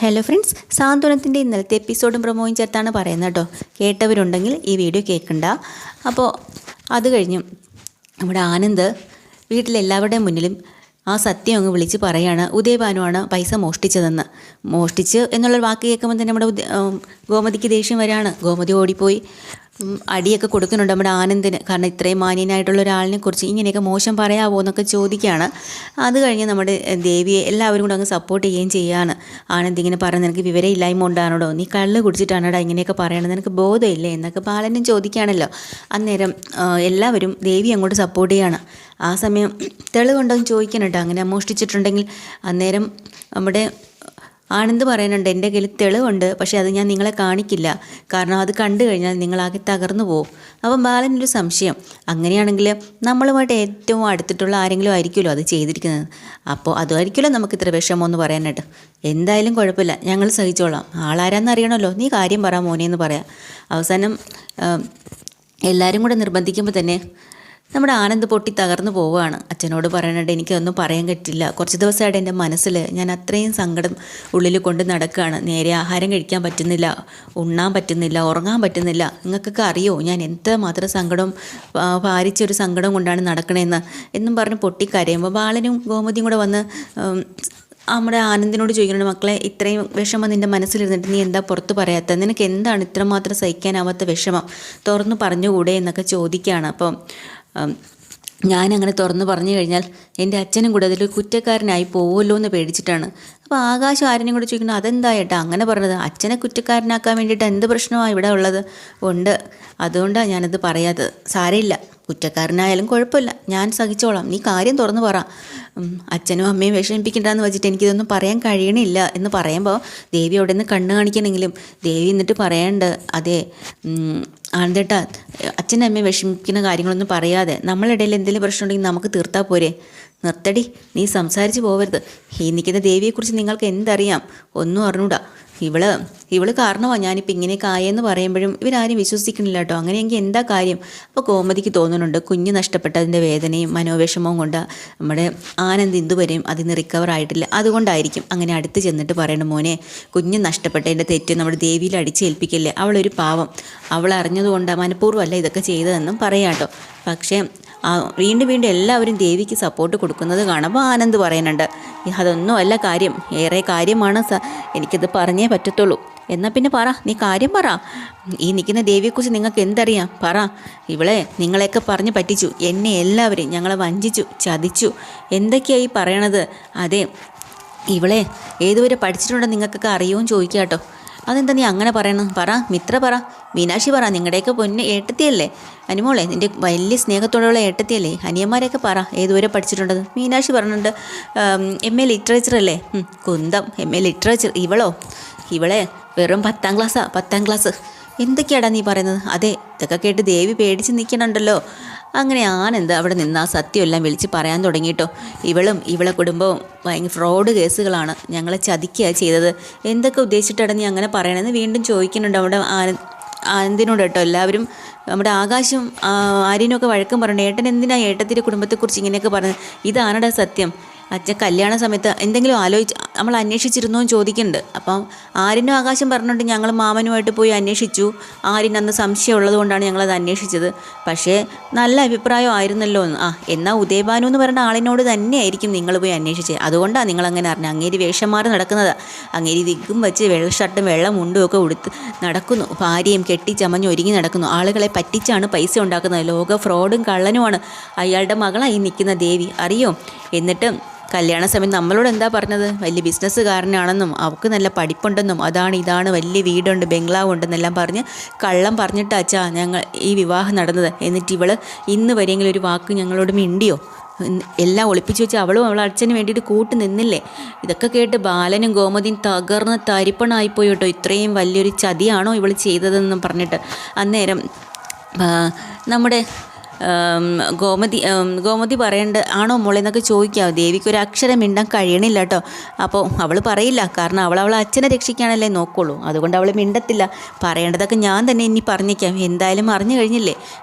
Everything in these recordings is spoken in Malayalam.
ഹലോ ഫ്രണ്ട്സ്, സാന്ത്വനത്തിൻ്റെ ഇന്നലത്തെ എപ്പിസോഡും പ്രൊമോയും ചേർത്താണ് പറയുന്നത് കേട്ടോ. കേട്ടവരുണ്ടെങ്കിൽ ഈ വീഡിയോ കേൾക്കണ്ട. അപ്പോൾ അത് കഴിഞ്ഞു നമ്മുടെ ആനന്ദ് വീട്ടിലെല്ലാവരുടെയും മുന്നിലും ആ സത്യം അങ്ങ് വിളിച്ച് പറയാണ് ഉദയഭാനുവാണ് പൈസ മോഷ്ടിച്ച് എന്നുള്ളൊരു വാക്ക് കേൾക്കുമ്പോൾ തന്നെ നമ്മുടെ ഗോമതിക്ക് ദേഷ്യം വരാണ്. ഗോമതി ഓടിപ്പോയി അടിയൊക്കെ കൊടുക്കുന്നുണ്ട് നമ്മുടെ ആനന്ദിന്. കാരണം ഇത്രയും മാന്യനായിട്ടുള്ള ഒരാളിനെ കുറിച്ച് ഇങ്ങനെയൊക്കെ മോശം പറയാമോ എന്നൊക്കെ ചോദിക്കുകയാണ്. അത് കഴിഞ്ഞ് നമ്മുടെ ദേവിയെ എല്ലാവരും കൂടെ അങ്ങ് സപ്പോർട്ട് ചെയ്യുകയും ചെയ്യുകയാണ്. ആനന്ദ് ഇങ്ങനെ പറയുന്നത് നിനക്ക് വിവരമില്ലായ്മ ഉണ്ടാണോ, നീ കള്ള് കുടിച്ചിട്ടാണോടാ ഇങ്ങനെയൊക്കെ പറയണത്, നിനക്ക് ബോധമില്ലേ എന്നൊക്കെ ബാലനും ചോദിക്കുകയാണല്ലോ. അന്നേരം എല്ലാവരും ദേവി അങ്ങോട്ട് സപ്പോർട്ട് ചെയ്യുകയാണ്. ആ സമയം തെളിവുണ്ടോ എന്ന് ചോദിക്കണം കേട്ടോ. അങ്ങനെ മോഷ്ടിച്ചിട്ടുണ്ടെങ്കിൽ അന്നേരം നമ്മുടെ ആനന്ദ് പറയുന്നുണ്ട് എൻ്റെ കയ്യിൽ തെളിവുണ്ട്, പക്ഷേ അത് ഞാൻ നിങ്ങളെ കാണിക്കില്ല, കാരണം അത് കണ്ടു കഴിഞ്ഞാൽ നിങ്ങളാകെ തകർന്നു പോകും. അപ്പം ബാലനൊരു സംശയം, അങ്ങനെയാണെങ്കിൽ നമ്മളുമായിട്ട് ഏറ്റവും അടുത്തിട്ടുള്ള ആരെങ്കിലും ആയിരിക്കുമല്ലോ അത് ചെയ്തിരിക്കുന്നത്, അപ്പോൾ അതുമായിരിക്കുമല്ലോ നമുക്ക് ഇത്ര വിഷമമെന്ന് പറയാനായിട്ട്. എന്തായാലും കുഴപ്പമില്ല, ഞങ്ങൾ സഹിച്ചോളാം, ആളാരാന്ന് അറിയണമല്ലോ, നീ കാര്യം പറ മോനെ എന്ന് പറയാം. അവസാനം എല്ലാവരും കൂടെ നിർബന്ധിക്കുമ്പോൾ തന്നെ നമ്മുടെ ആനന്ദ് പൊട്ടി തകർന്നു പോവുകയാണ്. അച്ഛനോട് പറയാനായിട്ട് എനിക്കൊന്നും പറയാൻ പറ്റില്ല, കുറച്ച് ദിവസമായിട്ട് എൻ്റെ മനസ്സിൽ ഞാൻ അത്രയും സങ്കടം ഉള്ളിൽ കൊണ്ട് നടക്കുകയാണ്. നേരെ ആഹാരം കഴിക്കാൻ പറ്റുന്നില്ല, ഉണ്ണാൻ പറ്റുന്നില്ല, ഉറങ്ങാൻ പറ്റുന്നില്ല. നിങ്ങൾക്കൊക്കെ അറിയോ ഞാൻ എത്രമാത്രം സങ്കടം ഭാരിച്ചൊരു സങ്കടം കൊണ്ടാണ് നടക്കണതെന്ന് എന്നും പറഞ്ഞ് പൊട്ടിക്കരയുമ്പോൾ ബാലനും ഗോമതിയും കൂടെ വന്ന് നമ്മുടെ ആനന്ദിനോട് ചോദിക്കുന്നുണ്ട്, മക്കളെ ഇത്രയും വിഷമം നിൻ്റെ മനസ്സിലിരുന്നിട്ട് നീ എന്താ പുറത്ത് പറയാത്ത, നിനക്ക് എന്താണ് ഇത്രമാത്രം സഹിക്കാനാവാത്ത വിഷമം, തുറന്ന് പറഞ്ഞുകൂടെ എന്നൊക്കെ ചോദിക്കുകയാണ്. അപ്പം ഞാനങ്ങനെ തുറന്ന് പറഞ്ഞു കഴിഞ്ഞാൽ എൻ്റെ അച്ഛനും കൂടെ അതിൽ കുറ്റക്കാരനായി പോവുമല്ലോ എന്ന് പേടിച്ചിട്ടാണ്. അപ്പോൾ ആകാശം ആരെയും കൂടെ ചോദിക്കണം, അതെന്താ ഏട്ടാ അങ്ങനെ പറഞ്ഞത്, അച്ഛനെ കുറ്റക്കാരനാക്കാൻ വേണ്ടിയിട്ട് എന്ത് പ്രശ്നമാണ് ഇവിടെ ഉള്ളത്, ഉണ്ട്, അതുകൊണ്ടാണ് ഞാനത് പറയാത്തത്. സാരമില്ല, കുറ്റക്കാരനായാലും കുഴപ്പമില്ല, ഞാൻ സഹിച്ചോളാം, നീ കാര്യം തുറന്ന് പറ, അച്ഛനും അമ്മയും വിഷമിപ്പിക്കണ്ടെന്ന് വെച്ചിട്ട് എനിക്കിതൊന്നും പറയാൻ കഴിയണില്ല എന്ന് പറയുമ്പോൾ ദേവി അവിടെ നിന്ന് കണ്ണ് കാണിക്കണമെങ്കിലും ദേവി എന്നിട്ട് പറയാണ്ട്, അതെ ആനന്ദേട്ടാ അച്ഛനും അമ്മയും വിഷമിക്കുന്ന കാര്യങ്ങളൊന്നും പറയാതെ നമ്മളിടയിൽ എന്തെങ്കിലും പ്രശ്നം ഉണ്ടെങ്കിൽ നമുക്ക് തീർത്താൽ പോരെ, നിർത്തടി, നീ സംസാരിച്ച് പോകരുത്, ഈ നിൽക്കുന്ന ദേവിയെക്കുറിച്ച് നിങ്ങൾക്ക് എന്തറിയാം, ഒന്നും അറിഞ്ഞൂടാ, ഇവള് കാരണമാണ് ഞാനിപ്പോൾ ഇങ്ങനെയൊക്കെ ആയെന്ന് പറയുമ്പോഴും ഇവരാരും വിശ്വസിക്കണില്ല കേട്ടോ. അങ്ങനെയെങ്കിൽ എന്താ കാര്യം. അപ്പോൾ കോമതിക്ക് തോന്നുന്നുണ്ട് കുഞ്ഞ് നഷ്ടപ്പെട്ടതിൻ്റെ വേദനയും മനോവിഷമവും കൊണ്ട് നമ്മുടെ ആനന്ദ് ഇതുവരെയും അതിന് റിക്കവർ ആയിട്ടില്ല, അതുകൊണ്ടായിരിക്കും അങ്ങനെ അടുത്ത് ചെന്നിട്ട് പറയണം, മോനെ കുഞ്ഞ് നഷ്ടപ്പെട്ടതിൻ്റെ തെറ്റ് നമ്മുടെ ദേവിയിൽ അടിച്ചേൽപ്പിക്കല്ലേ, അവളൊരു പാവം, അവൾ അറിഞ്ഞതുകൊണ്ട് മനഃപൂർവ്വമല്ല ഇതൊക്കെ ചെയ്തതെന്നും പറയാം കേട്ടോ. പക്ഷേ വീണ്ടും എല്ലാവരും ദേവിക്ക് സപ്പോർട്ട് കൊടുക്കുന്നത് കാണുമ്പോൾ ആനന്ദ് പറയുന്നുണ്ട്, അതൊന്നും അല്ല കാര്യം, ഏറെ കാര്യമാണ്, എനിക്കത് പറഞ്ഞേ പറ്റത്തുള്ളൂ. എന്നാൽ പിന്നെ പറ, നീ കാര്യം പറ, ഈ നിൽക്കുന്ന ദേവിയെക്കുറിച്ച് നിങ്ങൾക്ക് എന്തറിയാം, പറ, ഇവളെ നിങ്ങളെയൊക്കെ പറഞ്ഞ് പറ്റിച്ചു, എന്നെ എല്ലാവരും ഞങ്ങളെ വഞ്ചിച്ചു, ചതിച്ചു, എന്തൊക്കെയായി പറയണത്, അതെ ഇവളെ ഏതുവരെ പഠിച്ചിട്ടുണ്ടെന്ന് നിങ്ങൾക്കൊക്കെ അറിയുമെന്ന് ചോദിക്കുക കേട്ടോ. അതെന്താ നീ അങ്ങനെ പറയണം, പറ മിത്ര, പറ മീനാക്ഷി, പറ നിങ്ങളുടെയൊക്കെ പൊന്നെ ഏട്ടത്തിയല്ലേ അനുമോളെ, നിൻ്റെ വലിയ സ്നേഹത്തോടെയുള്ള ഏട്ടത്തിയല്ലേ, അനിയന്മാരെയൊക്കെ പറ ഏതുവരെ പഠിച്ചിട്ടുണ്ടെന്ന്. മീനാക്ഷി പറഞ്ഞിട്ടുണ്ട് MA ലിറ്ററേച്ചർ അല്ലേ, കുന്തം MA ലിറ്ററേച്ചർ, ഇവളെ വെറും 10ാം ക്ലാസ്, എന്തൊക്കെയാടാ നീ പറയുന്നത്. അതെ ഇതൊക്കെ കേട്ട് ദേവി പേടിച്ച് നിൽക്കണുണ്ടല്ലോ. അങ്ങനെ ആനന്ദ് അവിടെ നിന്ന് ആ സത്യമെല്ലാം വിളിച്ച് പറയാൻ തുടങ്ങിയിട്ടോ. ഇവളെ കുടുംബവും ഭയങ്കര ഫ്രോഡ് കേസുകളാണ്, ഞങ്ങളെ ചതിക്കുക ചെയ്തത്, എന്തൊക്കെ ഉദ്ദേശിച്ചിട്ടാണ് നീ അങ്ങനെ പറയണമെന്ന് വീണ്ടും ചോദിക്കുന്നുണ്ട് അവിടെ ആനന്ദിനോട് കേട്ടോ. എല്ലാവരും നമ്മുടെ ആകാശം ആര്യനൊക്കെ വഴക്കം പറഞ്ഞു, ഏട്ടൻ എന്തിനാ ഏട്ടത്തിൻ്റെ കുടുംബത്തെക്കുറിച്ച് ഇങ്ങനെയൊക്കെ പറഞ്ഞത്, ഇതാണടാ സത്യം, അച്ഛൻ കല്യാണ സമയത്ത് എന്തെങ്കിലും നമ്മൾ അന്വേഷിച്ചിരുന്നോ എന്ന് ചോദിക്കുന്നുണ്ട്. അപ്പം ആര്യനും ആകാശം പറഞ്ഞിട്ട് ഞങ്ങൾ മാമനുമായിട്ട് പോയി അന്വേഷിച്ചു, ആര്യൻ അന്ന് സംശയം ഉള്ളതുകൊണ്ടാണ് ഞങ്ങളത് അന്വേഷിച്ചത്, പക്ഷേ നല്ല അഭിപ്രായം ആയിരുന്നല്ലോ എന്ന്. എന്നാൽ ഉദയഭാനു എന്ന് പറയുന്ന ആളിനോട് തന്നെയായിരിക്കും നിങ്ങൾ പോയി അന്വേഷിച്ചത്, അതുകൊണ്ടാണ് നിങ്ങളങ്ങനെ അറിഞ്ഞത്. അങ്ങേരി വേഷം മാറി നടക്കുന്നത്, അങ്ങേരി വിഗും വെച്ച് വെള്ള ഷർട്ടും വെള്ള മുണ്ടും ഒക്കെ ഉടുത്ത് നടക്കുന്നു, ഭാര്യയും കെട്ടി ചമഞ്ഞ് ഒരുങ്ങി നടക്കുന്നു, ആളുകളെ പറ്റിച്ചാണ് പൈസ ഉണ്ടാക്കുന്നത്, ലോക ഫ്രോഡും കള്ളനുമാണ് അയാളുടെ മകളായി നിൽക്കുന്ന ദേവി, അറിയോ. എന്നിട്ട് കല്യാണ സമയം നമ്മളോട് എന്താ പറഞ്ഞത്, വലിയ ബിസിനസ്സുകാരനാണെന്നും അവൾക്ക് നല്ല പഠിപ്പുണ്ടെന്നും ഇതാണ് വലിയ വീടുണ്ട് ബംഗ്ലാവ് ഉണ്ടെന്നെല്ലാം പറഞ്ഞ് കള്ളം പറഞ്ഞിട്ട് അച്ഛാ ഞങ്ങൾ ഈ വിവാഹം നടന്നത്. എന്നിട്ട് ഇവള് ഇന്ന് വരെയെങ്കിലും ഒരു വാക്ക് ഞങ്ങളോട് മിണ്ടിയോ, എല്ലാം ഒളിപ്പിച്ച് വെച്ച് അവളും അച്ഛന് വേണ്ടിയിട്ട് കൂട്ട് നിന്നില്ലേ. ഇതൊക്കെ കേട്ട് ബാലനും ഗോമതിയും തകർന്ന് തരിപ്പണായിപ്പോയി കേട്ടോ. ഇത്രയും വലിയൊരു ചതിയാണോ ഇവൾ ചെയ്തതെന്നും പറഞ്ഞിട്ട് അന്നേരം നമ്മുടെ ഗോമതി പറയേണ്ട ആണോ മോളെ എന്നൊക്കെ ചോദിക്കാം. ദേവിക്കൊരു അക്ഷരം മിണ്ടാൻ കഴിയണില്ല കേട്ടോ. അപ്പോൾ അവൾ പറയില്ല, കാരണം അവളെ അച്ഛനെ രക്ഷിക്കാനല്ലേ നോക്കുള്ളൂ, അതുകൊണ്ട് അവൾ മിണ്ടത്തില്ല. പറയേണ്ടതൊക്കെ ഞാൻ തന്നെ ഇനി പറഞ്ഞേക്കാം, എന്തായാലും അറിഞ്ഞു കഴിഞ്ഞില്ലേ,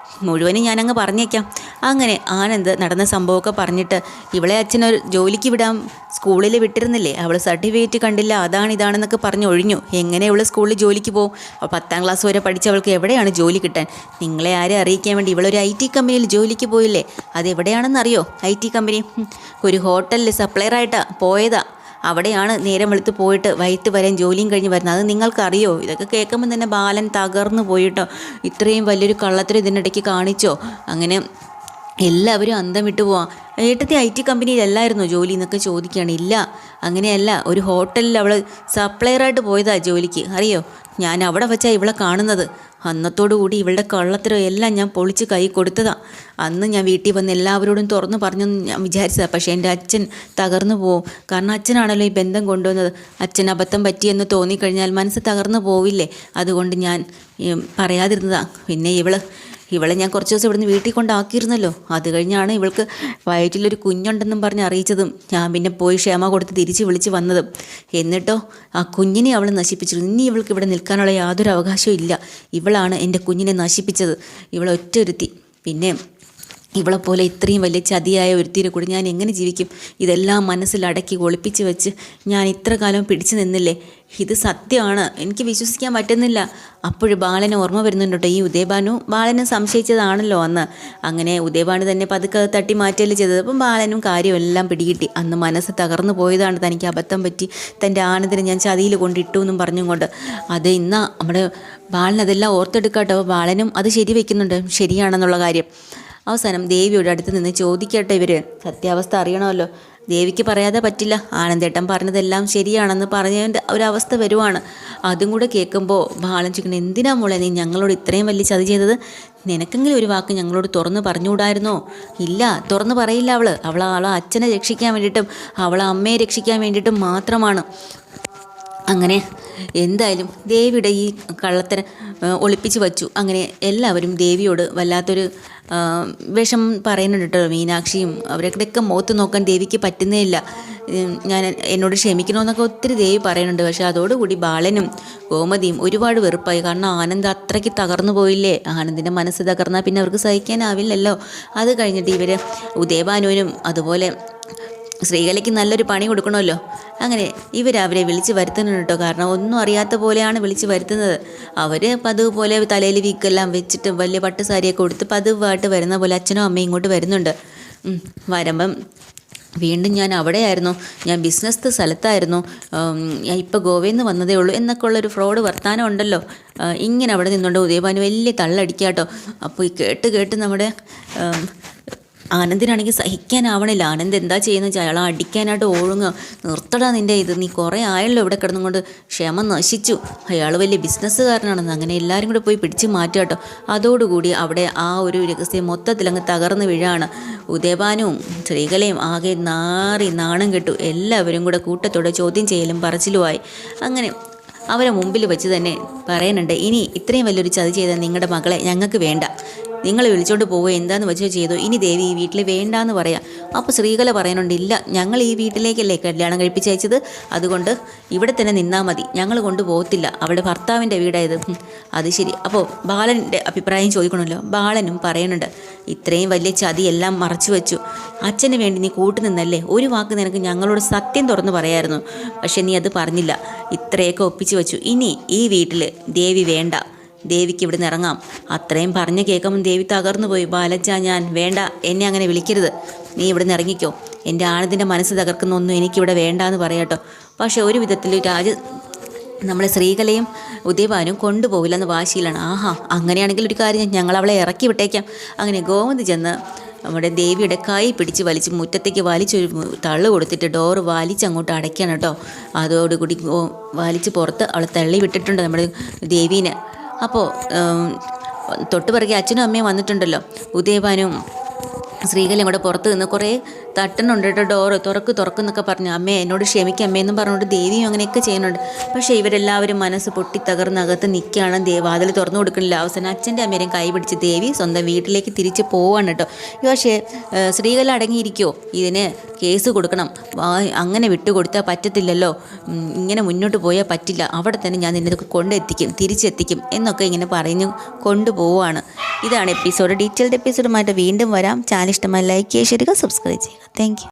മുഴുവനും ഞാനങ്ങ് പറഞ്ഞേക്കാം. അങ്ങനെ ആനന്ദ് നടന്ന സംഭവമൊക്കെ പറഞ്ഞിട്ട് ഇവളെ അച്ഛനൊരു ജോലിക്ക് വിടാൻ സ്കൂളിൽ വിട്ടിരുന്നില്ലേ, അവൾ സർട്ടിഫിക്കറ്റ് കണ്ടില്ല ഇതാണെന്നൊക്കെ പറഞ്ഞ് ഒഴിഞ്ഞു. എങ്ങനെ അവൾ സ്കൂളിൽ ജോലിക്ക് പോകും? 10ാം ക്ലാസ് വരെ പഠിച്ചവൾക്ക് എവിടെയാണ് ജോലി കിട്ടാൻ? നിങ്ങളെ ആരെ അറിയിക്കാൻ വേണ്ടി ഇവളൊരു IT കമ്പനിയിൽ ജോലിക്ക് പോയില്ലേ? അതെവിടെയാണെന്നറിയോ? IT കമ്പനി ഒരു ഹോട്ടലിൽ സപ്ലയറായിട്ടാണ് പോയതാ. അവിടെയാണ് നേരം വെളുത്ത് പോയിട്ട് വൈകിട്ട് വരാൻ ജോലിയും കഴിഞ്ഞ് വരുന്നത്. അത് നിങ്ങൾക്കറിയോ? ഇതൊക്കെ കേൾക്കുമ്പോൾ തന്നെ ബാലൻ തകർന്നു പോയിട്ടോ. ഇത്രയും വലിയൊരു കള്ളത്തരം ഇതിനിടയ്ക്ക് കാണിച്ചോ? അങ്ങനെ എല്ലാവരും അന്തം വിട്ടു പോവാം. ഏട്ടത്തി IT കമ്പനിയിലല്ലായിരുന്നോ ജോലി എന്നൊക്കെ ചോദിക്കുകയാണ്. ഇല്ല, അങ്ങനെയല്ല, ഒരു ഹോട്ടലിൽ അവൾ സപ്ലയറായിട്ട് പോയതാ ജോലിക്ക്. അറിയോ? ഞാൻ അവിടെ വെച്ചാൽ ഇവളെ കാണുന്നത്. അന്നത്തോടു കൂടി ഇവളുടെ കള്ളത്തരം എല്ലാം ഞാൻ പൊളിച്ച് കൈ കൊടുത്തതാ. അന്ന് ഞാൻ വീട്ടിൽ വന്ന് എല്ലാവരോടും തുറന്നു പറഞ്ഞെന്ന് ഞാൻ വിചാരിച്ചതാണ്. പക്ഷേ എൻ്റെ അച്ഛൻ തകർന്നു പോവും. കാരണം അച്ഛനാണല്ലോ ഈ ബന്ധം കൊണ്ടുവന്നത്. അച്ഛൻ അബദ്ധം പറ്റിയെന്ന് തോന്നിക്കഴിഞ്ഞാൽ മനസ്സ് തകർന്നു പോവില്ലേ? അതുകൊണ്ട് ഞാൻ പറയാതിരുന്നതാ. പിന്നെ ഇവളെ ഞാൻ കുറച്ച് ദിവസം ഇവിടുന്ന് വീട്ടിൽ കൊണ്ടാക്കിയിരുന്നല്ലോ. അത് കഴിഞ്ഞാണ് ഇവൾക്ക് വയറ്റിലൊരു കുഞ്ഞുണ്ടെന്നും പറഞ്ഞ് അറിയിച്ചതും ഞാൻ പിന്നെ പോയി ക്ഷമ കൊടുത്ത് തിരിച്ച് വിളിച്ച് വന്നതും. എന്നിട്ടോ ആ കുഞ്ഞിനെ അവൾ നശിപ്പിച്ചിരുന്നു. ഇനി ഇവൾക്ക് ഇവിടെ നിൽക്കാനുള്ള യാതൊരു അവകാശവും ഇല്ല. ഇവളാണ് എൻ്റെ കുഞ്ഞിനെ നശിപ്പിച്ചത്, ഇവളൊറ്റൊരുത്തി. പിന്നെ ഇവളെപ്പോലെ ഇത്രയും വലിയ ചതിയായ ഒരുത്തിനെ കൂടി ഞാൻ എങ്ങനെ ജീവിക്കും? ഇതെല്ലാം മനസ്സിലടക്കി ഒളിപ്പിച്ച് വെച്ച് ഞാൻ ഇത്ര കാലം പിടിച്ചു നിന്നില്ലേ? ഇത് സത്യമാണ്, എനിക്ക് വിശ്വസിക്കാൻ പറ്റുന്നില്ല. അപ്പോഴും ബാലന് ഓർമ്മ വരുന്നുണ്ട് കേട്ടോ. ഈ ഉദയഭാനു ബാലനെ സംശയിച്ചതാണല്ലോ അന്ന്. അങ്ങനെ ഉദയഭാനു തന്നെ പതുക്കെ തട്ടി മാറ്റുകയല്ലേ ചെയ്തത്. അപ്പം ബാലനും കാര്യമെല്ലാം പിടികിട്ടി. അന്ന് മനസ്സ് തകർന്നു പോയതാണ്, തനിക്ക് അബദ്ധം പറ്റി, തൻ്റെ ആനന്ദിനെ ഞാൻ ചതിയിൽ കൊണ്ടിട്ടു എന്നും പറഞ്ഞും കൊണ്ട്. അത് ഇന്ന് നമ്മുടെ ബാലനതെല്ലാം ഓർത്തെടുക്കാട്ടോ. ബാലനും അത് ശരിവെക്കുന്നുണ്ട്, ശരിയാണെന്നുള്ള കാര്യം. അവസാനം ദേവിയുടെ അടുത്ത് നിന്ന് ചോദിക്കട്ടെ ഇവർ, സത്യാവസ്ഥ അറിയണമല്ലോ. ദേവിക്ക് പറയാതെ പറ്റില്ല. ആനന്ദേട്ടൻ പറഞ്ഞതെല്ലാം ശരിയാണെന്ന് പറഞ്ഞതിൻ്റെ ഒരവസ്ഥ വരുവാണ്. അതും കൂടെ കേൾക്കുമ്പോൾ ബാലൻ ചോദിക്കണം, എന്തിനാ മോളെ നീ ഞങ്ങളോട് ഇത്രയും വലിയ ചതി ചെയ്തത്? നിനക്കെങ്കിലും ഒരു വാക്ക് ഞങ്ങളോട് തുറന്നു പറഞ്ഞുകൂടായിരുന്നോ? ഇല്ല, തുറന്നു പറയില്ല. അവളെ അച്ഛനെ രക്ഷിക്കാൻ വേണ്ടിയിട്ടും അവളെ അമ്മയെ രക്ഷിക്കാൻ വേണ്ടിയിട്ടും മാത്രമാണ്. അങ്ങനെ എന്തായാലും ദേവിയുടെ ഈ കള്ളത്തരം ഒളിപ്പിച്ച് വച്ചു. അങ്ങനെ എല്ലാവരും ദേവിയോട് വല്ലാത്തൊരു വിഷം പറയുന്നുണ്ട് കേട്ടോ. മീനാക്ഷിയും അവരുടെയൊക്കെ മുഖത്ത് നോക്കാൻ ദേവിക്ക് പറ്റുന്നേ ഇല്ല. എന്നോട് ക്ഷമിക്കണമെന്നൊക്കെ ഒത്തിരി ദേവി പറയുന്നുണ്ട്. പക്ഷേ അതോടുകൂടി ബാലനും ഗോമതിയും ഒരുപാട് വെറുപ്പായി. കാരണം ആനന്ദ് അത്രയ്ക്ക് തകർന്നു പോയില്ലേ. ആനന്ദിൻ്റെ മനസ്സ് തകർന്നാൽ പിന്നെ അവർക്ക് സഹിക്കാനാവില്ലല്ലോ. അത് കഴിഞ്ഞിട്ട് ഇവർ ഉദയഭാനുവിനും അതുപോലെ ശ്രീകലയ്ക്ക് നല്ലൊരു പണി കൊടുക്കണമല്ലോ. അങ്ങനെ അവരെ വിളിച്ച് വരുത്തുന്നുണ്ട് കേട്ടോ. കാരണം ഒന്നും അറിയാത്ത പോലെയാണ് വിളിച്ച് വരുത്തുന്നത്. അവർ പതിവ് പോലെ തലയിൽ വിക്കെല്ലാം വെച്ചിട്ട് വലിയ പട്ട് സാരിയൊക്കെ കൊടുത്ത് പതിവായിട്ട് വരുന്ന പോലെ അച്ഛനും അമ്മയും ഇങ്ങോട്ട് വരുന്നുണ്ട്. വരുമ്പം വീണ്ടും ഞാൻ അവിടെയായിരുന്നു, ഞാൻ ബിസിനസ് സ്ഥലത്തായിരുന്നു, ഞാൻ ഇപ്പോൾ ഗോവയിൽ നിന്ന് വന്നതേ ഉള്ളൂ എന്നൊക്കെ ഉള്ളൊരു ഫ്രോഡ് വർത്താനം ഉണ്ടല്ലോ. ഇങ്ങനെ അവിടെ നിന്നുകൊണ്ട് ഉദയഭാനു വലിയ തള്ളടിക്കാട്ടോ. അപ്പോൾ ഈ കേട്ട് നമ്മുടെ ആനന്ദിനാണെങ്കിൽ സഹിക്കാനാവണില്ല. ആനന്ദ് എന്താ ചെയ്യുന്നത് വെച്ചാൽ അയാളെ അടിക്കാനായിട്ട് ഓഴുങ്ങുക. നിർത്തടാ നിൻ്റെ ഇത്, നീ കുറേ ആയല്ലോ ഇവിടെ കിടന്നും കൊണ്ട്, ക്ഷമ നശിച്ചു, അയാൾ വലിയ ബിസിനസ്സുകാരനാണെന്ന്. അങ്ങനെ എല്ലാവരും കൂടെ പോയി പിടിച്ച് മാറ്റുക കേട്ടോ. അതോടുകൂടി അവിടെ ആ ഒരു രഹസ്യം മൊത്തത്തിലങ്ങ് തകർന്ന് വീഴാണ്. ഉദയഭാനുവും ശ്രീകലയും ആകെ നാണം കെട്ടു. എല്ലാവരും കൂടെ കൂട്ടത്തോടെ ചോദ്യം ചെയ്യലും പറച്ചിലുമായി. അങ്ങനെ അവരെ മുമ്പിൽ വെച്ച് തന്നെ പറയുന്നുണ്ട്, ഇനി ഇത്രയും വലിയൊരു ചതി ചെയ്ത നിങ്ങളുടെ മകളെ ഞങ്ങൾക്ക് വേണ്ട, നിങ്ങൾ വിളിച്ചോണ്ട് പോവുക, എന്താണെന്ന് വെച്ചോ ചെയ്തോ, ഇനി ദേവി ഈ വീട്ടിൽ വേണ്ടാന്ന് പറയാം. അപ്പോൾ ശ്രീകല പറയുന്നുണ്ട്, ഇല്ല, ഞങ്ങൾ ഈ വീട്ടിലേക്കല്ലേ കല്യാണം കഴിപ്പിച്ചയച്ചത്, അതുകൊണ്ട് ഇവിടെ തന്നെ നിന്നാൽ മതി, ഞങ്ങൾ കൊണ്ടുപോകത്തില്ല, അവളുടെ ഭർത്താവിൻ്റെ വീടായത്. അത് ശരി. അപ്പോൾ ബാലൻ്റെ അഭിപ്രായം ചോദിക്കണമല്ലോ. ബാലനും പറയുന്നുണ്ട്, ഇത്രയും വലിയ ചതി എല്ലാം മറച്ചു വെച്ചു, അച്ഛന് വേണ്ടി നീ കൂട്ടുനിന്നല്ലേ, ഒരു വാക്ക് നിനക്ക് ഞങ്ങളോട് സത്യം തുറന്ന് പറയായിരുന്നു, പക്ഷെ നീ അത് പറഞ്ഞില്ല, ഇത്രയൊക്കെ ഒപ്പിച്ചു വെച്ചു, ഇനി ഈ വീട്ടിൽ ദേവി വേണ്ട, ദേവിക്ക് ഇവിടുന്ന് ഇറങ്ങാം. അത്രയും പറഞ്ഞ് കേൾക്കുമ്പോൾ ദേവി തകർന്നു പോയി. ബാലച്ച, ഞാൻ വേണ്ട, എന്നെ അങ്ങനെ വിളിക്കരുത്, നീ ഇവിടുന്ന് ഇറങ്ങിക്കോ, എൻ്റെ ആനന്ദിൻ്റെ മനസ്സ് തകർക്കുന്ന ഒന്നും എനിക്കിവിടെ വേണ്ടാന്ന് പറയാട്ടോ. പക്ഷേ ഒരു വിധത്തിൽ നമ്മളെ ശ്രീകലയും ഉദയഭാനും കൊണ്ടുപോകില്ലെന്ന് വാശിയിലാണ്. ആഹാ, അങ്ങനെയാണെങ്കിൽ ഒരു കാര്യം, ഞങ്ങൾ അവളെ ഇറക്കി വിട്ടേക്കാം. അങ്ങനെ ഗോമതി ചെന്ന് നമ്മുടെ ദേവിയുടെ കൈ പിടിച്ച് വലിച്ച് മുറ്റത്തേക്ക് വലിച്ചൊരു തള്ളു കൊടുത്തിട്ട് ഡോറ് വലിച്ചങ്ങോട്ട് അടയ്ക്കണം കേട്ടോ. അതോടുകൂടി വലിച്ച് പുറത്ത് അവളെ തള്ളി വിട്ടിട്ടുണ്ട് നമ്മുടെ ദേവീനെ. അപ്പോൾ തൊട്ട് പിറകെ അച്ഛനും അമ്മയും വന്നിട്ടുണ്ടല്ലോ. ഉദയഭാനും ശ്രീകലയും കൂടെ പുറത്ത് നിന്ന് കുറേ തട്ടുന്നുണ്ട് കേട്ടോ, ഡോറ് തുറക്കുന്നൊക്കെ പറഞ്ഞു. അമ്മേ എന്നോട് ക്ഷമിക്കുക അമ്മയെന്നും പറഞ്ഞുകൊണ്ട് ദേവിയും അങ്ങനെയൊക്കെ ചെയ്യുന്നുണ്ട്. പക്ഷേ ഇവരെല്ലാവരും മനസ്സ് പൊട്ടി തകർന്നകത്ത് നിൽക്കുകയാണ്. വാതിൽ തുറന്നു കൊടുക്കണില്ല. അവസാനം അച്ഛൻ്റെ അമ്മേരെയും കൈ പിടിച്ച് ദേവി സ്വന്തം വീട്ടിലേക്ക് തിരിച്ച് പോവാണ് കേട്ടോ. പക്ഷേ സ്ത്രീകൾ അടങ്ങിയിരിക്കുമോ? ഇതിന് കേസ് കൊടുക്കണം, അങ്ങനെ വിട്ടുകൊടുത്താൽ പറ്റത്തില്ലല്ലോ, ഇങ്ങനെ മുന്നോട്ട് പോയാൽ പറ്റില്ല, അവിടെ തന്നെ ഞാൻ നിന്നെ തിരിച്ചെത്തിക്കും എന്നൊക്കെ ഇങ്ങനെ പറഞ്ഞു കൊണ്ടുപോവാണ്. ഇതാണ് എപ്പിസോഡ്. ഡീറ്റെയിൽഡ് എപ്പിസോഡുമായിട്ട് വീണ്ടും വരാം. ചാനൽ ഇഷ്ടമായി ലൈക്ക് ചെയ്യുക, സബ്സ്ക്രൈബ് ചെയ്യുക. Thank you.